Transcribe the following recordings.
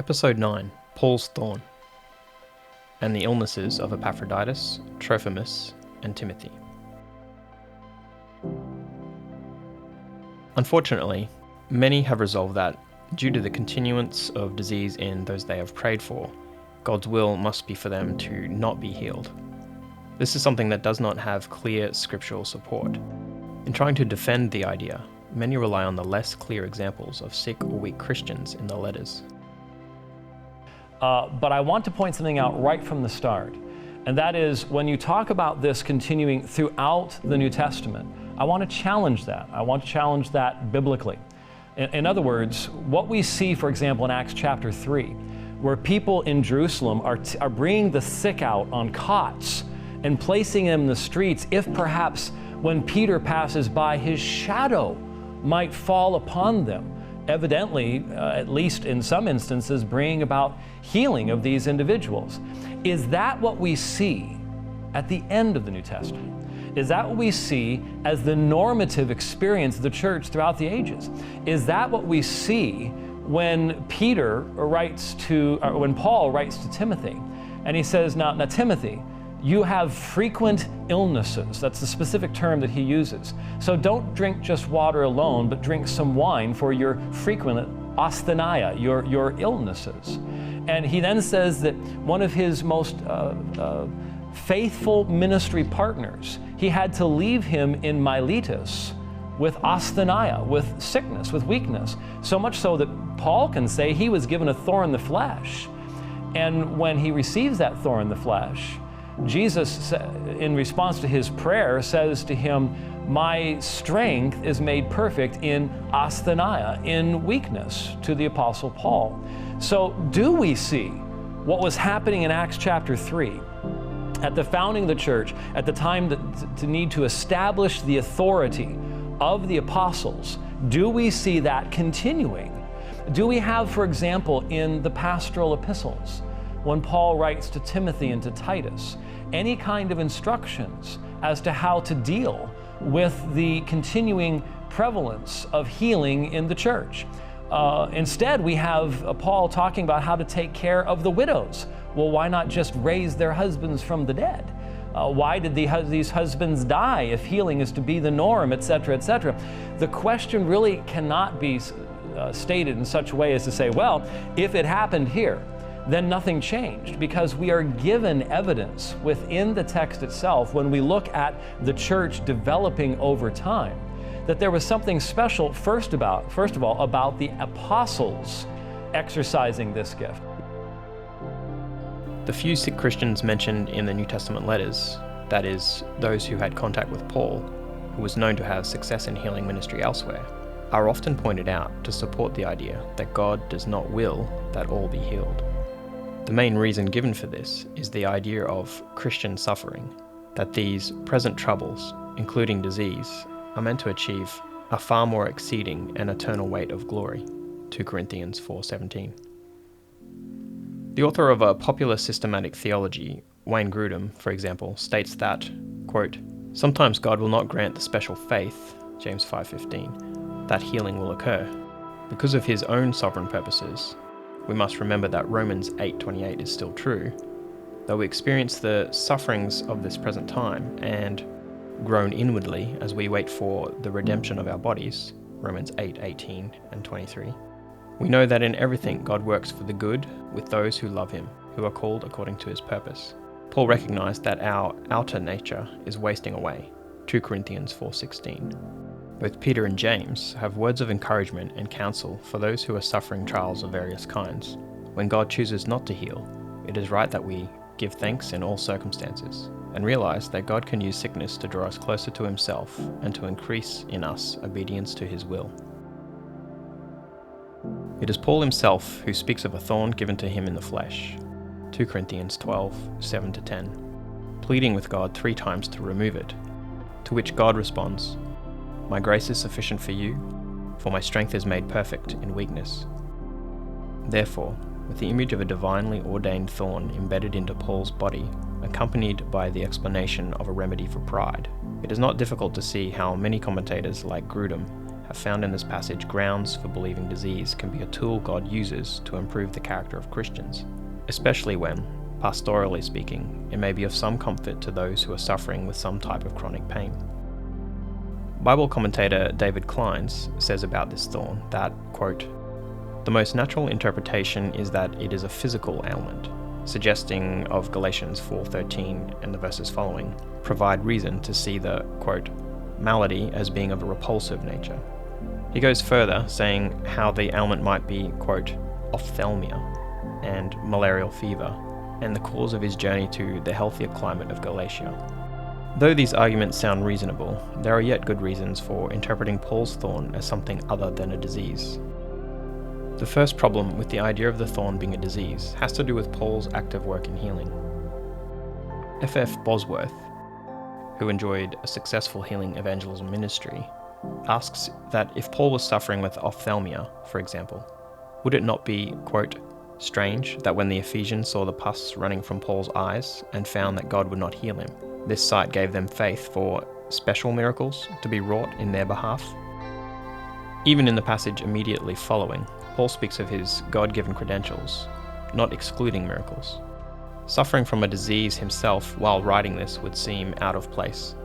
Episode 9, Paul's Thorn, and the illnesses of Epaphroditus, Trophimus, and Timothy. Unfortunately, many have resolved that, due to the continuance of disease in those they have prayed for, God's will must be for them to not be healed. This is something that does not have clear scriptural support. In trying to defend the idea, many rely on the less clear examples of sick or weak Christians in the letters. But I want to point something out right from the start, and that is when you talk about this continuing throughout the New Testament, I want to challenge that. I want to challenge that biblically. In other words, what we see, for example, in Acts chapter 3, where people in Jerusalem are bringing the sick out on cots and placing them in the streets, if perhaps when Peter passes by, his shadow might fall upon them, evidently, at least in some instances, bringing about healing of these individuals. Is that what we see at the end of the New Testament? Is that what we see as the normative experience of the church throughout the ages? Is that what we see when when Paul writes to Timothy, and he says, now Timothy, you have frequent illnesses. That's the specific term that he uses. So don't drink just water alone, but drink some wine for your frequent asthenia, your illnesses. And he then says that one of his most faithful ministry partners, he had to leave him in Miletus with asthenia, with sickness, with weakness. So much so that Paul can say he was given a thorn in the flesh. And when he receives that thorn in the flesh, Jesus, in response to his prayer, says to him, my strength is made perfect in asthenia, in weakness, to the Apostle Paul. So do we see what was happening in Acts chapter 3 at the founding of the church, at the time to need to establish the authority of the apostles? Do we see that continuing? Do we have, for example, in the pastoral epistles, when Paul writes to Timothy and to Titus, any kind of instructions as to how to deal with the continuing prevalence of healing in the church? Instead, we have Paul talking about how to take care of the widows. Well, why not just raise their husbands from the dead? Why did these husbands die if healing is to be the norm, etc., etc.? The question really cannot be stated in such a way as to say, well, if it happened here, then nothing changed, because we are given evidence within the text itself, when we look at the church developing over time, that there was something special first of all about the apostles exercising this gift. The few sick Christians mentioned in the New Testament letters, that is, those who had contact with Paul, who was known to have success in healing ministry elsewhere, are often pointed out to support the idea that God does not will that all be healed. The main reason given for this is the idea of Christian suffering, that these present troubles, including disease, are meant to achieve a far more exceeding and eternal weight of glory. 2 Corinthians 4:17. The author of a popular systematic theology, Wayne Grudem, for example, states that, quote, sometimes God will not grant the special faith, James 5:15, that healing will occur. Because of his own sovereign purposes, we must remember that Romans 8:28 is still true, though we experience the sufferings of this present time and groan inwardly as we wait for the redemption of our bodies, Romans 8:18 and 23. We know that in everything God works for the good with those who love him, who are called according to his purpose. Paul recognized that our outer nature is wasting away, 2 Corinthians 4:16. Both Peter and James have words of encouragement and counsel for those who are suffering trials of various kinds. When God chooses not to heal, it is right that we give thanks in all circumstances, and realize that God can use sickness to draw us closer to himself and to increase in us obedience to his will. It is Paul himself who speaks of a thorn given to him in the flesh, 2 Corinthians 12:7-10, pleading with God 3 times to remove it, to which God responds, my grace is sufficient for you, for my strength is made perfect in weakness. Therefore, with the image of a divinely ordained thorn embedded into Paul's body, accompanied by the explanation of a remedy for pride, it is not difficult to see how many commentators like Grudem have found in this passage grounds for believing disease can be a tool God uses to improve the character of Christians, especially when, pastorally speaking, it may be of some comfort to those who are suffering with some type of chronic pain. Bible commentator David Kleins says about this thorn that, quote, "The most natural interpretation is that it is a physical ailment, suggesting of Galatians 4:13 and the verses following, provide reason to see the, quote, malady as being of a repulsive nature." He goes further, saying how the ailment might be, quote, ophthalmia and malarial fever, and the cause of his journey to the healthier climate of Galatia. Though these arguments sound reasonable, there are yet good reasons for interpreting Paul's thorn as something other than a disease. The first problem with the idea of the thorn being a disease has to do with Paul's active work in healing. F.F. Bosworth, who enjoyed a successful healing evangelism ministry, asks that if Paul was suffering with ophthalmia, for example, would it not be, quote, strange that when the Ephesians saw the pus running from Paul's eyes and found that God would not heal him, this sight gave them faith for special miracles to be wrought in their behalf? Even in the passage immediately following, Paul speaks of his God-given credentials, not excluding miracles. Suffering from a disease himself while writing this would seem out of place.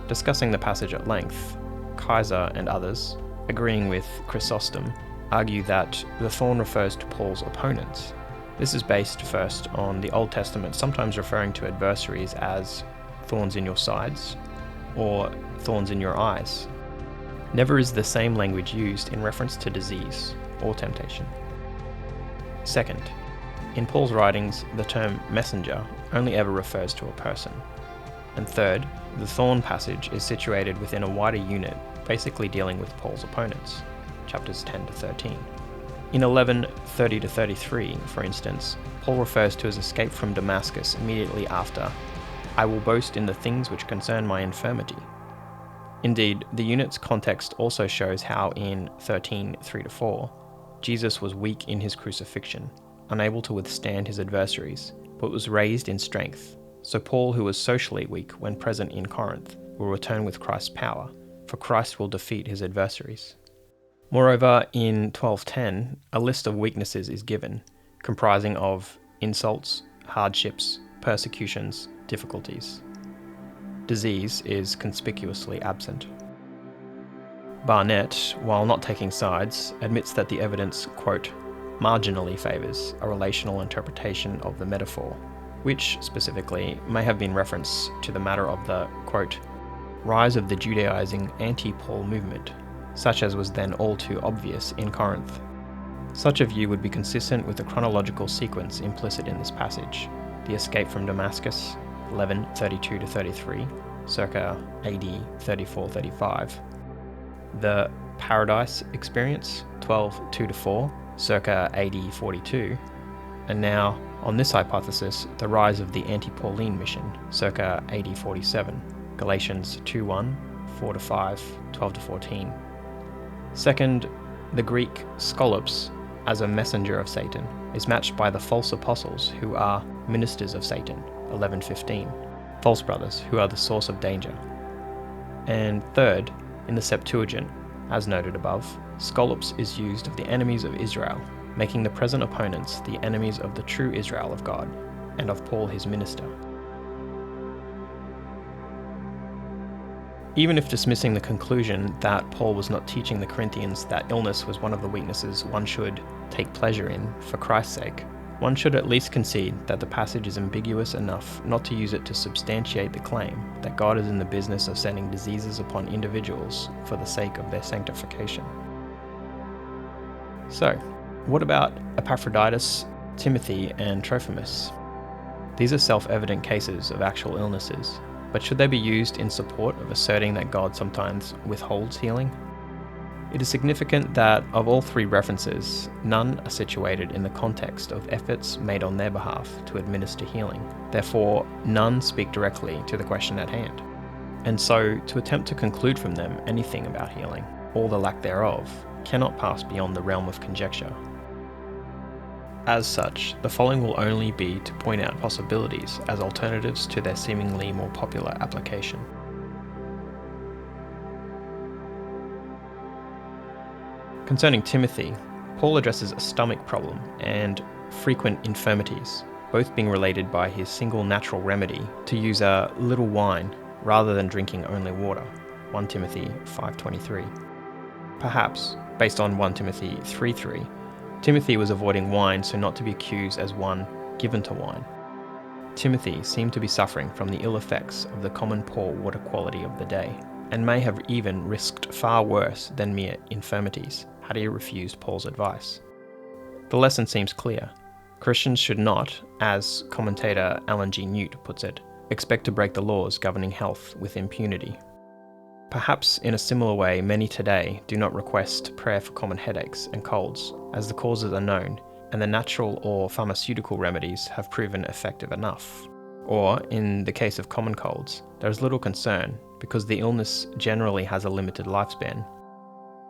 Discussing the passage at length, Kaiser and others, agreeing with Chrysostom, argue that the thorn refers to Paul's opponents. This is based first on the Old Testament sometimes referring to adversaries as thorns in your sides or thorns in your eyes. Never is the same language used in reference to disease or temptation. Second, in Paul's writings, the term messenger only ever refers to a person. And third, the thorn passage is situated within a wider unit, basically dealing with Paul's opponents, chapters 10 to 13. In 11:30 to 33, for instance, Paul refers to his escape from Damascus immediately after, "I will boast in the things which concern my infirmity." Indeed, the unit's context also shows how in 13:3 to 4, Jesus was weak in his crucifixion, unable to withstand his adversaries, but was raised in strength. So Paul, who was socially weak when present in Corinth, will return with Christ's power, for Christ will defeat his adversaries. Moreover, in 12:10, a list of weaknesses is given, comprising of insults, hardships, persecutions, difficulties. Disease is conspicuously absent. Barnett, while not taking sides, admits that the evidence, quote, marginally favours a relational interpretation of the metaphor, which, specifically, may have been reference to the matter of the, quote, rise of the Judaizing anti-Paul movement, such as was then all too obvious in Corinth. Such a view would be consistent with the chronological sequence implicit in this passage: the escape from Damascus, 11:32 to 33, circa AD 34-35, the paradise experience, 12:2 to 4, circa AD 42, and now, on this hypothesis, the rise of the anti-Pauline mission, circa AD 47, Galatians 2:1, 4 to 5, 12 to 14. Second, the Greek skolops, as a messenger of Satan, is matched by the false apostles, who are ministers of Satan, 11:15, false brothers, who are the source of danger. And third, in the Septuagint, as noted above, skolops is used of the enemies of Israel, making the present opponents the enemies of the true Israel of God, and of Paul his minister. Even if dismissing the conclusion that Paul was not teaching the Corinthians that illness was one of the weaknesses one should take pleasure in for Christ's sake, one should at least concede that the passage is ambiguous enough not to use it to substantiate the claim that God is in the business of sending diseases upon individuals for the sake of their sanctification. So, what about Epaphroditus, Timothy, and Trophamus? These are self-evident cases of actual illnesses, but should they be used in support of asserting that God sometimes withholds healing? It is significant that of all three references, none are situated in the context of efforts made on their behalf to administer healing. Therefore, none speak directly to the question at hand. And so, to attempt to conclude from them anything about healing, or the lack thereof, cannot pass beyond the realm of conjecture. As such, the following will only be to point out possibilities as alternatives to their seemingly more popular application. Concerning Timothy, Paul addresses a stomach problem and frequent infirmities, both being related by his single natural remedy to use a little wine rather than drinking only water, 1 Timothy 5:23. Perhaps, based on 1 Timothy 3:3, Timothy was avoiding wine so not to be accused as one given to wine. Timothy seemed to be suffering from the ill effects of the common poor water quality of the day, and may have even risked far worse than mere infirmities had he refused Paul's advice. The lesson seems clear. Christians should not, as commentator Alan G. Newt puts it, expect to break the laws governing health with impunity. Perhaps in a similar way, many today do not request prayer for common headaches and colds, as the causes are known, and the natural or pharmaceutical remedies have proven effective enough. Or, in the case of common colds, there is little concern, because the illness generally has a limited lifespan.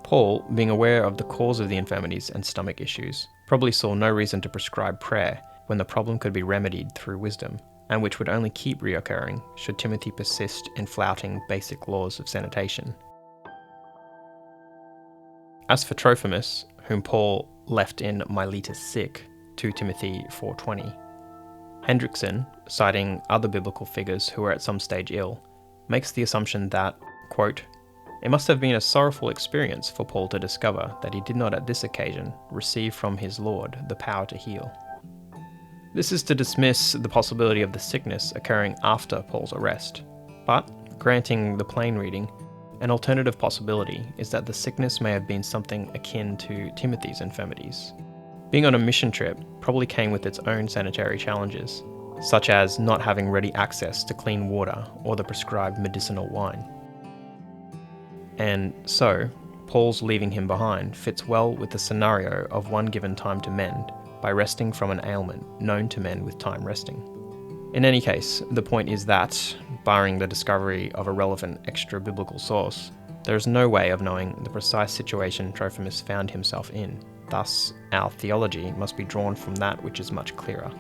Paul, being aware of the cause of the infirmities and stomach issues, probably saw no reason to prescribe prayer when the problem could be remedied through wisdom, and which would only keep reoccurring should Timothy persist in flouting basic laws of sanitation. As for Trophamus, whom Paul left in Miletus sick, 2 Timothy 4:20, Hendrickson, citing other biblical figures who were at some stage ill, makes the assumption that, quote, "It must have been a sorrowful experience for Paul to discover that he did not at this occasion receive from his Lord the power to heal." This is to dismiss the possibility of the sickness occurring after Paul's arrest, but, granting the plain reading, an alternative possibility is that the sickness may have been something akin to Timothy's infirmities. Being on a mission trip probably came with its own sanitary challenges, such as not having ready access to clean water or the prescribed medicinal wine. And so, Paul's leaving him behind fits well with the scenario of one given time to mend by resting from an ailment known to men with time resting. In any case, the point is that, barring the discovery of a relevant extra-biblical source, there is no way of knowing the precise situation Trophimus found himself in. Thus, our theology must be drawn from that which is much clearer.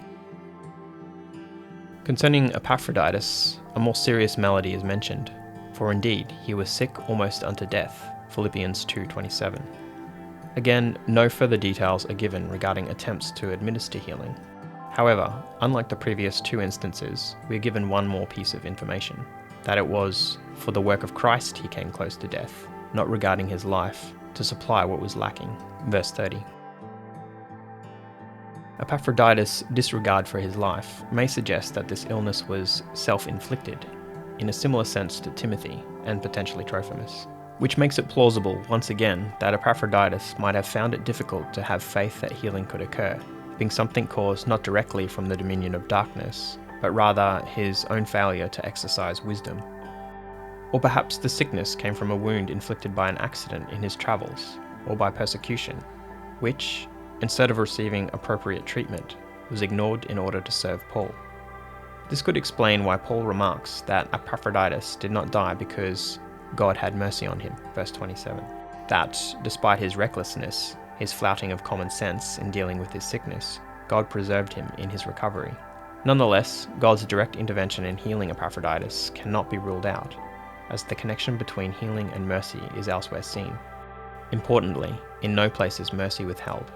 Concerning Epaphroditus, a more serious malady is mentioned, for indeed he was sick almost unto death, Philippians 2:27. Again, no further details are given regarding attempts to administer healing. However, unlike the previous two instances, we are given one more piece of information, that it was for the work of Christ he came close to death, not regarding his life, to supply what was lacking. Verse 30. Epaphroditus' disregard for his life may suggest that this illness was self-inflicted, in a similar sense to Timothy and potentially Trophamus, which makes it plausible once again that Epaphroditus might have found it difficult to have faith that healing could occur, being something caused not directly from the dominion of darkness, but rather his own failure to exercise wisdom. Or perhaps the sickness came from a wound inflicted by an accident in his travels, or by persecution, which, instead of receiving appropriate treatment, was ignored in order to serve Paul. This could explain why Paul remarks that Epaphroditus did not die because God had mercy on him, verse 27. That, despite his recklessness, his flouting of common sense in dealing with his sickness, God preserved him in his recovery. Nonetheless, God's direct intervention in healing Epaphroditus cannot be ruled out, as the connection between healing and mercy is elsewhere seen. Importantly, in no place is mercy withheld.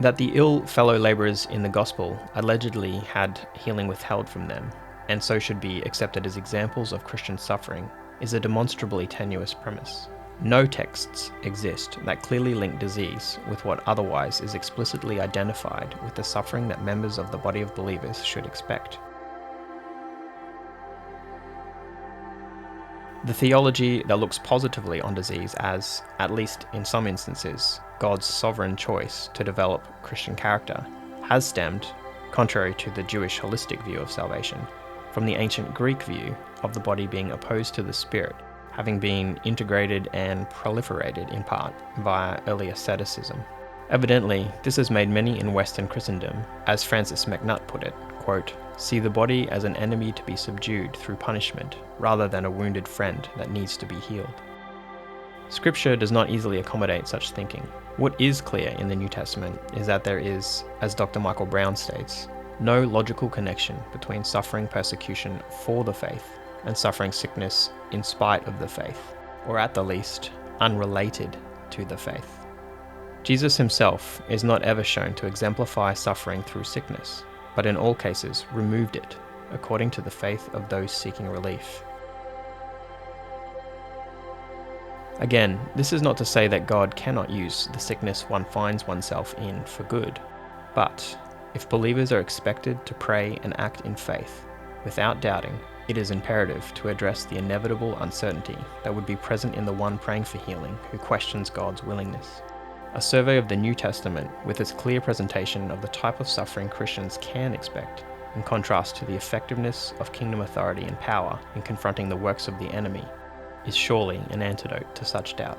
That the ill fellow labourers in the gospel allegedly had healing withheld from them, and so should be accepted as examples of Christian suffering, is a demonstrably tenuous premise. No texts exist that clearly link disease with what otherwise is explicitly identified with the suffering that members of the body of believers should expect. The theology that looks positively on disease as, at least in some instances, God's sovereign choice to develop Christian character, has stemmed, contrary to the Jewish holistic view of salvation, from the ancient Greek view of the body being opposed to the spirit, having been integrated and proliferated in part via early asceticism. Evidently, this has made many in Western Christendom, as Francis MacNutt put it, quote, "see the body as an enemy to be subdued through punishment, rather than a wounded friend that needs to be healed." Scripture does not easily accommodate such thinking. What is clear in the New Testament is that there is, as Dr. Michael Brown states, no logical connection between suffering persecution for the faith and suffering sickness in spite of the faith. or at the least, unrelated to the faith. Jesus himself is not ever shown to exemplify suffering through sickness, but in all cases removed it, according to the faith of those seeking relief. Again, this is not to say that God cannot use the sickness one finds oneself in for good, but if believers are expected to pray and act in faith, without doubting, it is imperative to address the inevitable uncertainty that would be present in the one praying for healing who questions God's willingness. A survey of the New Testament, with its clear presentation of the type of suffering Christians can expect, in contrast to the effectiveness of kingdom authority and power in confronting the works of the enemy, is surely an antidote to such doubt.